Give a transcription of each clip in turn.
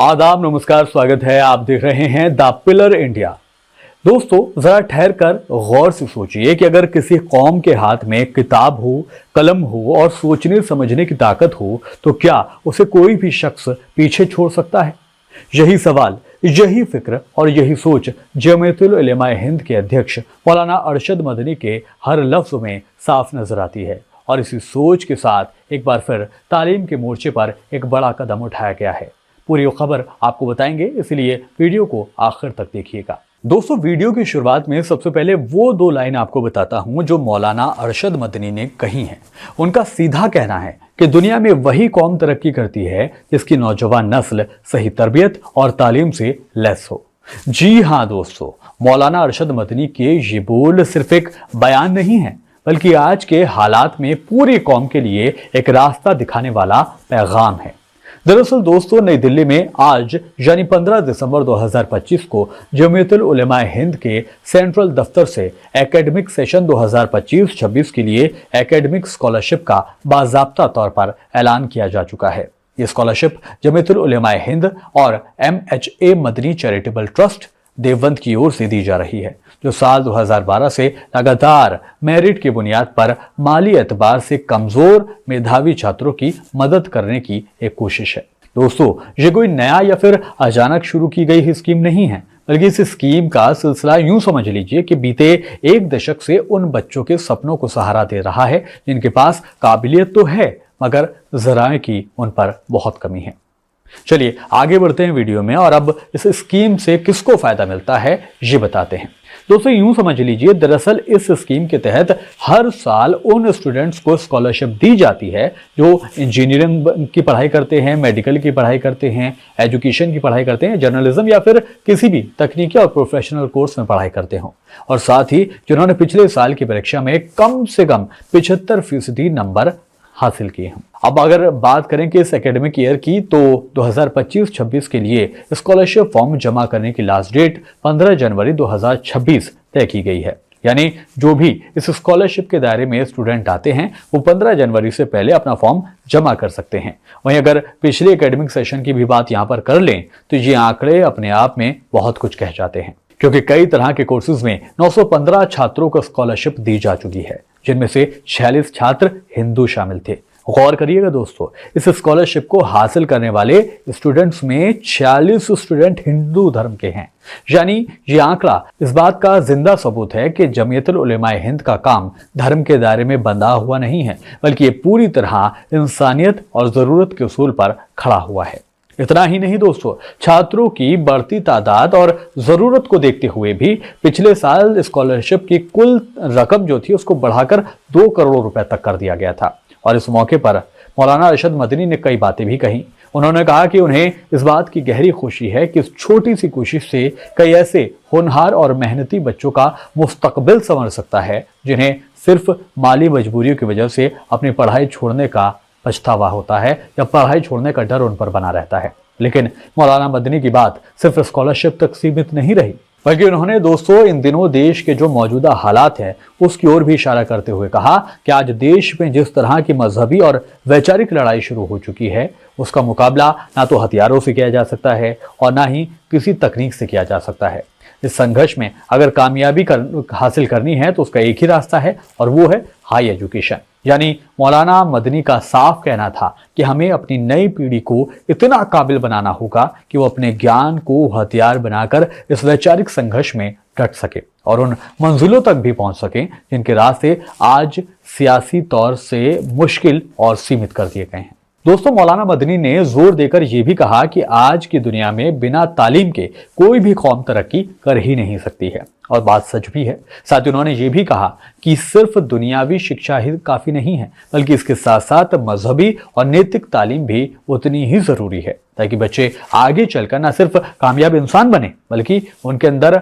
आदाब, नमस्कार, स्वागत है। आप देख रहे हैं द पिलर इंडिया। दोस्तों, जरा ठहर कर गौर से सोचिए कि अगर किसी कौम के हाथ में किताब हो, कलम हो और सोचने समझने की ताकत हो तो क्या उसे कोई भी शख्स पीछे छोड़ सकता है? यही सवाल, यही फिक्र और यही सोच जमीयतुल उलमा हिंद के अध्यक्ष मौलाना अरशद मदनी के हर लफ्ज में साफ नजर आती है। और इसी सोच के साथ एक बार फिर तालीम के मोर्चे पर एक बड़ा कदम उठाया गया है। पूरी खबर आपको बताएंगे, इसलिए वीडियो को आखिर तक देखिएगा। दोस्तों, वीडियो की शुरुआत में सबसे पहले वो दो लाइन आपको बताता हूं जो मौलाना अरशद मदनी ने कही हैं। उनका सीधा कहना है कि दुनिया में वही कौम तरक्की करती है जिसकी नौजवान नस्ल सही तरबियत और तालीम से लैस हो। जी हाँ दोस्तों, मौलाना अरशद मदनी के ये बोल सिर्फ एक बयान नहीं है, बल्कि आज के हालात में पूरी कौम के लिए एक रास्ता दिखाने वाला पैगाम है। दरअसल दोस्तों, नई दिल्ली में आज यानी 15 दिसंबर 2025 को जमीयतुल उलमा हिंद के सेंट्रल दफ्तर से एकेडमिक सेशन 2025-26 के लिए एकेडमिक स्कॉलरशिप का बाज़ाब्ता तौर पर ऐलान किया जा चुका है। ये स्कॉलरशिप जमीयतुल उलमा हिंद और MHA Madani charitable trust Deoband की ओर से दी जा रही है, जो साल 2012 से लगातार मेरिट की बुनियाद पर माली एतबार से कमजोर मेधावी छात्रों की मदद करने की एक कोशिश है। दोस्तों, ये कोई नया या फिर अचानक शुरू की गई स्कीम नहीं है, बल्कि इस स्कीम का सिलसिला यूं समझ लीजिए कि बीते एक दशक से उन बच्चों के सपनों को सहारा दे रहा है जिनके पास काबिलियत तो है, मगर ज़राए की उन पर बहुत कमी है। चलिए आगे बढ़ते हैं वीडियो में और अब इस स्कीम से किसको फायदा मिलता है ये बताते हैं। दोस्तों, यूं समझ लीजिए, दरअसल इस स्कीम के तहत हर साल उन स्टूडेंट्स को स्कॉलरशिप दी जाती है जो इंजीनियरिंग की पढ़ाई करते हैं, मेडिकल की पढ़ाई करते हैं, एजुकेशन की पढ़ाई करते हैं, जर्नलिज्म या फिर किसी भी तकनीकी और प्रोफेशनल कोर्स में पढ़ाई करते हों, और साथ ही जिन्होंने पिछले साल की परीक्षा में कम से कम 75% नंबर हासिल किए हैं। अब अगर बात करें कि इस एकेडमिक ईयर की, तो 2025-26 के लिए स्कॉलरशिप फॉर्म जमा करने की लास्ट डेट 15 जनवरी 2026 तय की गई है। यानी जो भी इस स्कॉलरशिप के दायरे में स्टूडेंट आते हैं वो 15 जनवरी से पहले अपना फॉर्म जमा कर सकते हैं। वहीं अगर पिछले एकेडमिक सेशन की भी बात यहाँ पर कर लें तो ये आंकड़े अपने आप में बहुत कुछ कह जाते हैं, क्योंकि कई तरह के कोर्सेज में 915 छात्रों को स्कॉलरशिप दी जा चुकी है, जिनमें से 46 छात्र हिंदू शामिल थे। गौर करिएगा दोस्तों, इस स्कॉलरशिप को हासिल करने वाले स्टूडेंट्स में 46 स्टूडेंट हिंदू धर्म के हैं। यानी ये आंकड़ा इस बात का जिंदा सबूत है कि जमीयतुल उलमा हिंद का काम धर्म के दायरे में बंधा हुआ नहीं है, बल्कि ये पूरी तरह इंसानियत और जरूरत के उसूल पर खड़ा हुआ है। इतना ही नहीं दोस्तों, छात्रों की बढ़ती तादाद और जरूरत को देखते हुए भी पिछले साल स्कॉलरशिप की कुल रकम जो थी उसको बढ़ाकर 2 करोड़ रुपए तक कर दिया गया था। और इस मौके पर मौलाना अरशद मदनी ने कई बातें भी कही। उन्होंने कहा कि उन्हें इस बात की गहरी खुशी है कि इस छोटी सी कोशिश से कई ऐसे होनहार और मेहनती बच्चों का मुस्तकबिल संवर सकता है जिन्हें सिर्फ माली मजबूरियों की वजह से अपनी पढ़ाई छोड़ने का पछतावा होता है या पढ़ाई छोड़ने का डर उन पर बना रहता है। लेकिन मौलाना मदनी की बात सिर्फ स्कॉलरशिप तक सीमित नहीं रही, बल्कि उन्होंने दोस्तों इन दिनों देश के जो मौजूदा हालात हैं उसकी ओर भी इशारा करते हुए कहा कि आज देश में जिस तरह की मजहबी और वैचारिक लड़ाई शुरू हो चुकी है उसका मुकाबला ना तो हथियारों से किया जा सकता है और ना ही किसी तकनीक से किया जा सकता है। इस संघर्ष में अगर कामयाबी हासिल करनी है तो उसका एक ही रास्ता है और वो है हाई एजुकेशन। यानी मौलाना मदनी का साफ कहना था कि हमें अपनी नई पीढ़ी को इतना काबिल बनाना होगा कि वो अपने ज्ञान को हथियार बनाकर इस वैचारिक संघर्ष में डट सके और उन मंजिलों तक भी पहुंच सके जिनके रास्ते आज सियासी तौर से मुश्किल और सीमित कर दिए गए हैं। दोस्तों, मौलाना मदनी ने जोर देकर यह भी कहा कि आज की दुनिया में बिना तालीम के कोई भी कौम तरक्की कर ही नहीं सकती है, और बात सच भी है। साथ ही उन्होंने ये भी कहा कि सिर्फ दुनियावी शिक्षा ही काफी नहीं है, बल्कि इसके साथ साथ मजहबी और नैतिक तालीम भी उतनी ही जरूरी है, ताकि बच्चे आगे चलकर न सिर्फ कामयाब इंसान बने बल्कि उनके अंदर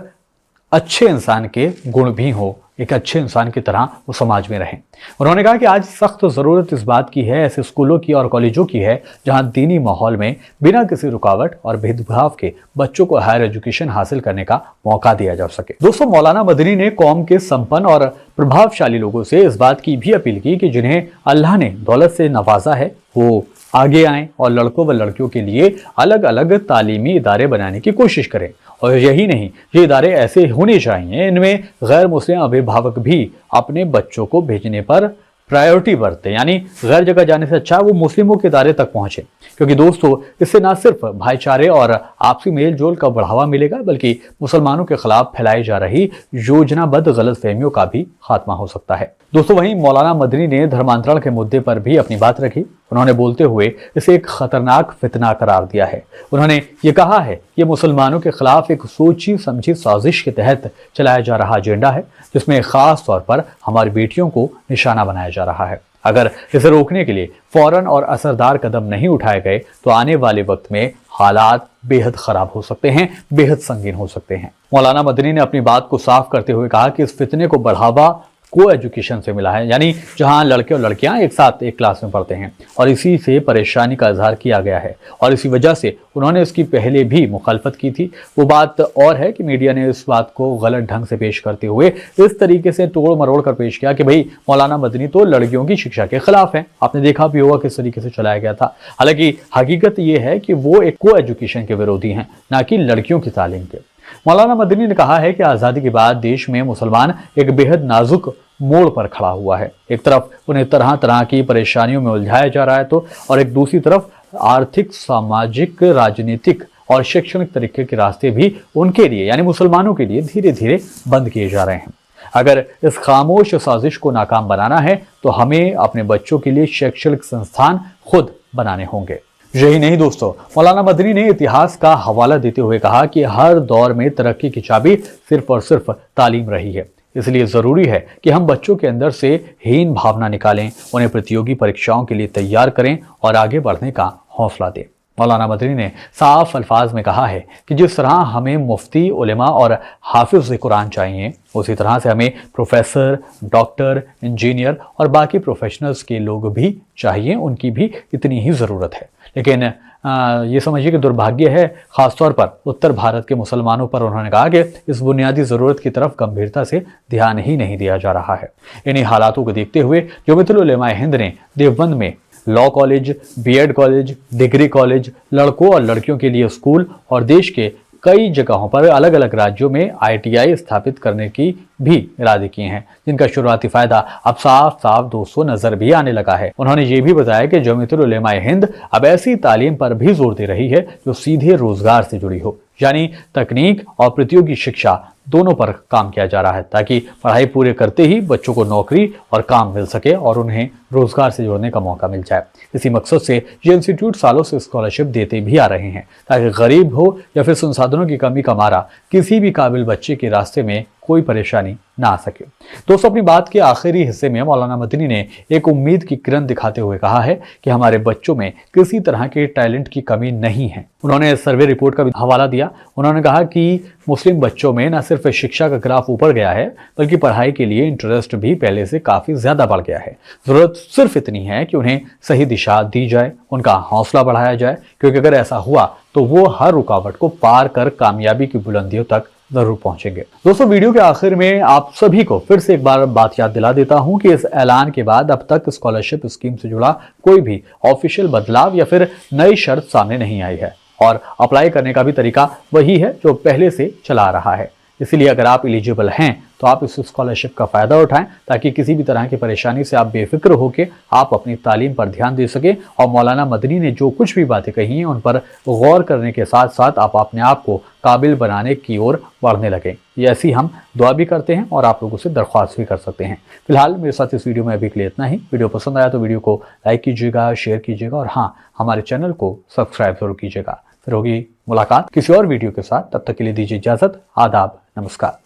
अच्छे इंसान के गुण भी हो, एक अच्छे इंसान की तरह वो समाज में रहें। उन्होंने कहा कि आज सख्त ज़रूरत इस बात की है, ऐसे स्कूलों की और कॉलेजों की है जहां दीनी माहौल में बिना किसी रुकावट और भेदभाव के बच्चों को हायर एजुकेशन हासिल करने का मौका दिया जा सके। दोस्तों, मौलाना मदनी ने कौम के संपन्न और प्रभावशाली लोगों से इस बात की भी अपील की कि जिन्हें अल्लाह ने दौलत से नवाजा है वो आगे आएं और लड़कों व लड़कियों के लिए अलग अलग तालीमी इदारे बनाने की कोशिश करें। और यही नहीं, ये इदारे ऐसे होने चाहिए इनमें गैर मुस्लिम अभिभावक भी अपने बच्चों को भेजने पर प्रायोरिटी बरते, यानी गैर जगह जाने से अच्छा वो मुस्लिमों के इदारे तक पहुंचे। क्योंकि दोस्तों, इससे न सिर्फ भाईचारे और आपसी मेल जोल का बढ़ावा मिलेगा, बल्कि मुसलमानों के खिलाफ फैलाई जा रही योजनाबद्ध गलतफहमियों का भी खात्मा हो सकता है। दोस्तों, वहीं मौलाना मदनी ने धर्मांतरण के मुद्दे पर भी अपनी बात रखी। उन्होंने बोलते हुए इसे एक खतरनाक फितना करार दिया है। उन्होंने ये कहा है कि मुसलमानों के खिलाफ एक सोची समझी साजिश के तहत चलाया जा रहा एजेंडा है, जिसमें खास तौर पर हमारी बेटियों को निशाना बनाया जा रहा है। अगर इसे रोकने के लिए फौरन और असरदार कदम नहीं उठाए गए तो आने वाले वक्त में हालात बेहद खराब हो सकते हैं, बेहद संगीन हो सकते हैं। मौलाना मदनी ने अपनी बात को साफ करते हुए कहा कि इस फितने को बढ़ावा को एजुकेशन से मिला है, यानी जहां लड़के और लड़कियां एक साथ एक क्लास में पढ़ते हैं, और इसी से परेशानी का इजहार किया गया है। और इसी वजह से उन्होंने इसकी पहले भी मुखालफत की थी। वो बात और है कि मीडिया ने इस बात को गलत ढंग से पेश करते हुए इस तरीके से तोड़ मरोड़ कर पेश किया कि भाई मौलाना मदनी तो लड़कियों की शिक्षा के खिलाफ है। आपने देखा भी होगा किस तरीके से चलाया गया था। हालांकि हकीकत ये है कि वो एक को एजुकेशन के विरोधी हैं, ना कि लड़कियों की तालीम के। मौलाना मदनी ने कहा है कि आज़ादी के बाद देश में मुसलमान एक बेहद नाजुक मोड़ पर खड़ा हुआ है। एक तरफ उन्हें तरह तरह की परेशानियों में उलझाया जा रहा है और एक दूसरी तरफ आर्थिक, सामाजिक, राजनीतिक और शैक्षणिक तरीके के रास्ते भी उनके लिए, यानी मुसलमानों के लिए धीरे धीरे बंद किए जा रहे हैं। अगर इस खामोश साजिश को नाकाम बनाना है तो हमें अपने बच्चों के लिए शैक्षणिक संस्थान खुद बनाने होंगे। यही नहीं दोस्तों, मौलाना मदनी ने इतिहास का हवाला देते हुए कहा कि हर दौर में तरक्की की चाबी सिर्फ और सिर्फ तालीम रही है। इसलिए ज़रूरी है कि हम बच्चों के अंदर से हीन भावना निकालें, उन्हें प्रतियोगी परीक्षाओं के लिए तैयार करें और आगे बढ़ने का हौसला दें। मौलाना मदनी ने साफ अल्फाज में कहा है कि जिस तरह हमें मुफ्ती, उलेमा और हाफिज कुरान चाहिए, उसी तरह से हमें प्रोफेसर, डॉक्टर, इंजीनियर और बाकी प्रोफेशनल्स के लोग भी चाहिए। उनकी भी इतनी ही ज़रूरत है। लेकिन ये समझिए कि दुर्भाग्य है, ख़ासतौर पर उत्तर भारत के मुसलमानों पर। उन्होंने कहा कि इस बुनियादी ज़रूरत की तरफ गंभीरता से ध्यान ही नहीं दिया जा रहा है। इन्हीं हालातों को देखते हुए जमीयतुल उलमा हिंद ने देवबंद में law college, BEd college, degree college, लड़कों और लड़कियों के लिए स्कूल और देश के कई जगहों पर अलग अलग राज्यों में ITI स्थापित करने की भी इरादे किए हैं, जिनका शुरुआती फायदा अब साफ साफ दोस्तों नजर भी आने लगा है। उन्होंने ये भी बताया कि जमीयतुल उलमा हिंद अब ऐसी तालीम पर भी जोर दे रही है जो सीधे रोजगार से जुड़ी हो, यानी तकनीक और प्रतियोगी शिक्षा दोनों पर काम किया जा रहा है, ताकि पढ़ाई पूरे करते ही बच्चों को नौकरी और काम मिल सके और उन्हें रोजगार से जोड़ने का मौका मिल जाए। इसी मकसद से ये इंस्टीट्यूट सालों से स्कॉलरशिप देते भी आ रहे हैं, ताकि गरीब हो या फिर संसाधनों की कमी का मारा किसी भी काबिल बच्चे के रास्ते में कोई परेशानी ना आ सके। दोस्तों, अपनी बात के आखिरी हिस्से में मौलाना मदनी ने एक उम्मीद की किरण दिखाते हुए कहा है कि हमारे बच्चों में किसी तरह के टैलेंट की कमी नहीं है। उन्होंने सर्वे रिपोर्ट का भी हवाला दिया। उन्होंने कहा कि मुस्लिम बच्चों में न सिर्फ शिक्षा का ग्राफ ऊपर गया है, बल्कि पढ़ाई के लिए इंटरेस्ट भी पहले से काफी ज्यादा बढ़ गया है। जरूरत सिर्फ इतनी है कि उन्हें सही दिशा दी जाए, उनका हौसला बढ़ाया जाए, क्योंकि अगर ऐसा हुआ तो वो हर रुकावट को पार कर कामयाबी की बुलंदियों तक जरूर पहुंचेंगे। दोस्तों, वीडियो के आखिर में आप सभी को फिर से एक बार बात याद दिला देता हूं कि इस ऐलान के बाद अब तक स्कॉलरशिप स्कीम से जुड़ा कोई भी ऑफिशियल बदलाव या फिर नई शर्त सामने नहीं आई है, और अप्लाई करने का भी तरीका वही है जो पहले से चला आ रहा है। इसलिए अगर आप एलिजिबल हैं तो आप इस स्कॉलरशिप का फ़ायदा उठाएं, ताकि किसी भी तरह की परेशानी से आप बेफिक्र होकर आप अपनी तालीम पर ध्यान दे सकें। और मौलाना मदनी ने जो कुछ भी बातें कही हैं उन पर गौर करने के साथ साथ आप अपने आप को काबिल बनाने की ओर बढ़ने लगें। ये ऐसी हम दुआ भी करते हैं और आप लोगों से दरख्वास्त भी कर सकते हैं। फिलहाल मेरे साथ इस वीडियो में अभी के लिए इतना ही। वीडियो पसंद आया तो वीडियो को लाइक कीजिएगा, शेयर कीजिएगा और हाँ, हमारे चैनल को सब्सक्राइब जरूर कीजिएगा। फिर होगी मुलाकात किसी और वीडियो के साथ। तब तक के लिए दीजिए इजाज़त। आदाब, नमस्कार।